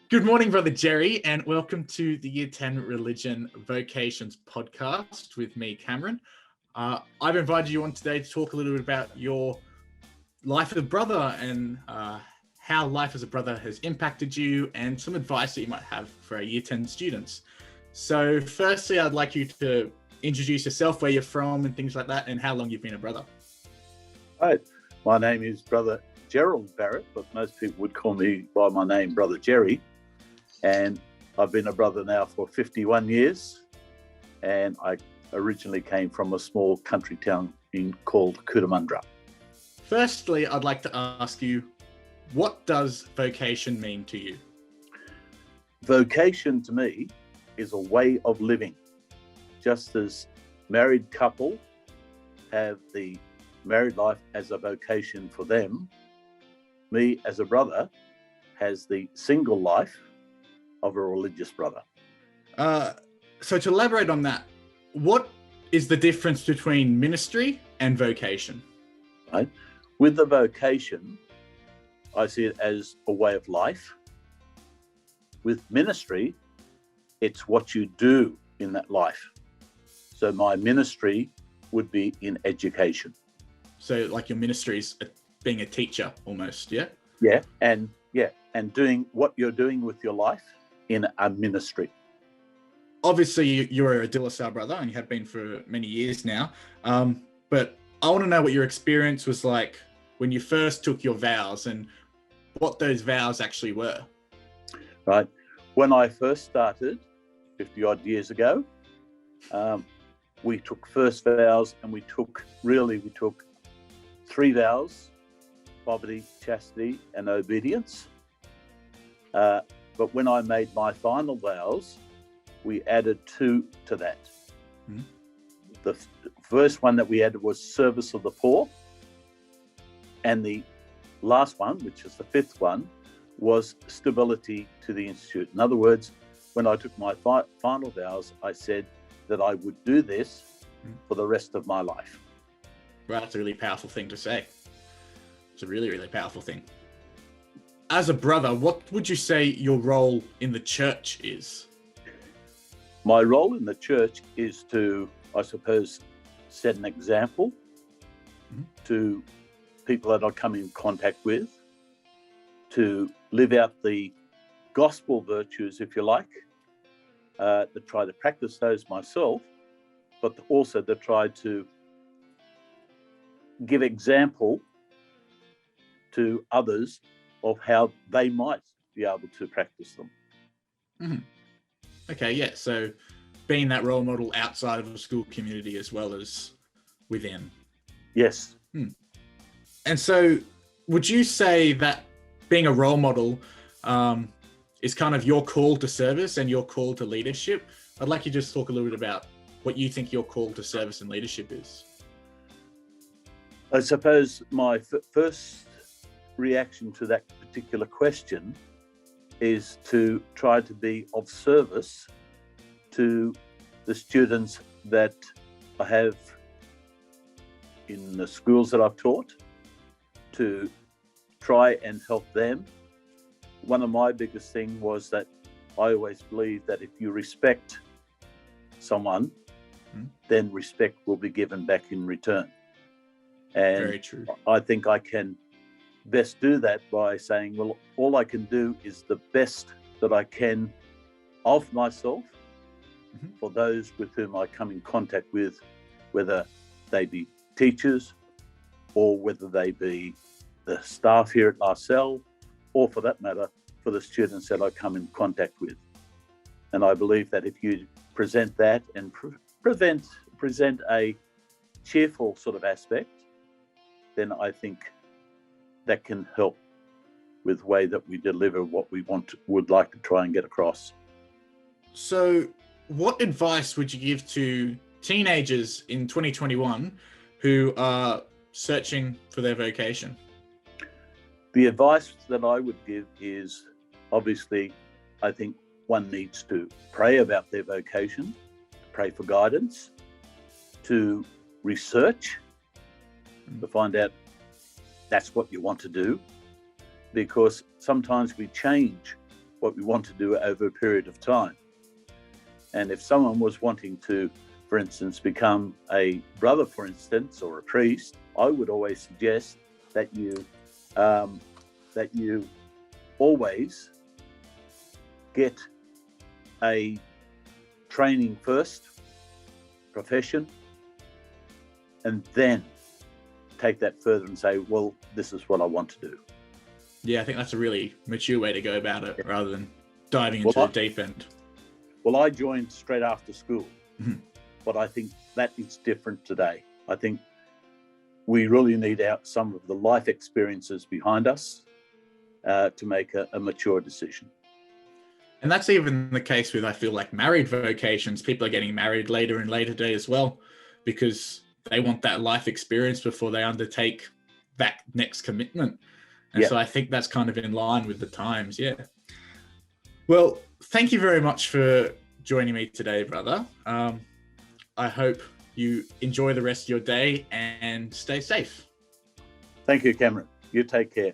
Good morning, Brother Gerry, and welcome to the Year 10 Religion Vocations podcast with me, Cameron. I've invited you on today to talk a little bit about your life as a brother and how life as a brother has impacted you and some advice that you might have for our Year 10 students. So firstly, I'd like you to introduce yourself, where you're from and things like that, and how long you've been a brother. Hi, my name is Brother Gerald Barrett, but most people would call me by my name, Brother Gerry. And I've been a brother now for 51 years. And I originally came from a small country town called Cootamundra. Firstly, I'd like to ask you, what does vocation mean to you? Vocation to me is a way of living. Just as married couple have the married life as a vocation for them, me as a brother has the single life of a religious brother. So to elaborate on that, what is the difference between ministry and vocation? Right? With the vocation, I see it as a way of life. With ministry, it's what you do in that life. So my ministry would be in education. So like your ministry is being a teacher almost, yeah? And doing what you're doing with your life in a ministry. Obviously, you're a De La Salle brother and you have been for many years now. But I want to know what your experience was like when you first took your vows and what those vows actually were. Right. When I first started 50 odd years ago, we took first vows and we took 3 vows: poverty, chastity, and obedience. But when I made my final vows, we added 2 to that. Mm-hmm. The first one that we added was service of the poor. And the last one, which is the 5th one, was stability to the Institute. In other words, when I took my final vows, I said that I would do this for the rest of my life. Well, that's a really powerful thing to say. It's a really, really powerful thing. As a brother, what would you say your role in the church is? My role in the church is to, I suppose, set an example to people that I come in contact with, to live out the gospel virtues, if you like, to try to practice those myself, but also to try to give example to others of how they might be able to practice them. Mm-hmm. Okay, yeah. So being that role model outside of the school community as well as within. Yes. And so would you say that being a role model is kind of your call to service and your call to leadership? I'd like you to just talk a little bit about what you think your call to service and leadership is. I suppose my first reaction to that particular question is to try to be of service to the students that I have in the schools that I've taught, to try and help them. One of my biggest things was that I always believe that if you respect someone, then respect will be given back in return. And very true. I think I can best do that by saying, well, all I can do is the best that I can of myself for those with whom I come in contact with, whether they be teachers or whether they be the staff here at La Salle, or for that matter, for the students that I come in contact with. And I believe that if you present that and present a cheerful sort of aspect, then I think that can help with the way that we deliver what we would like to try and get across. So what advice would you give to teenagers in 2021 who are searching for their vocation? The advice that I would give is, obviously, I think one needs to pray about their vocation, pray for guidance, to research, to find out that's what you want to do, because sometimes we change what we want to do over a period of time. And if someone was wanting to, for instance, become a brother, for instance, or a priest, I would always suggest that you always get a training first, profession, and then take that further and say, well, this is what I want to do. Yeah, I think that's a really mature way to go about it, rather than diving into the deep end. Well, I joined straight after school, Mm-hmm. but I think that is different today. I think we really need out some of the life experiences behind us to make a mature decision. And that's even the case with, I feel like, married vocations. People are getting married later and later day as well, because they want that life experience before they undertake that next commitment. And so I think that's kind of in line with the times. Yeah. Well, thank you very much for joining me today, brother. I hope you enjoy the rest of your day and stay safe. Thank you, Cameron. You take care.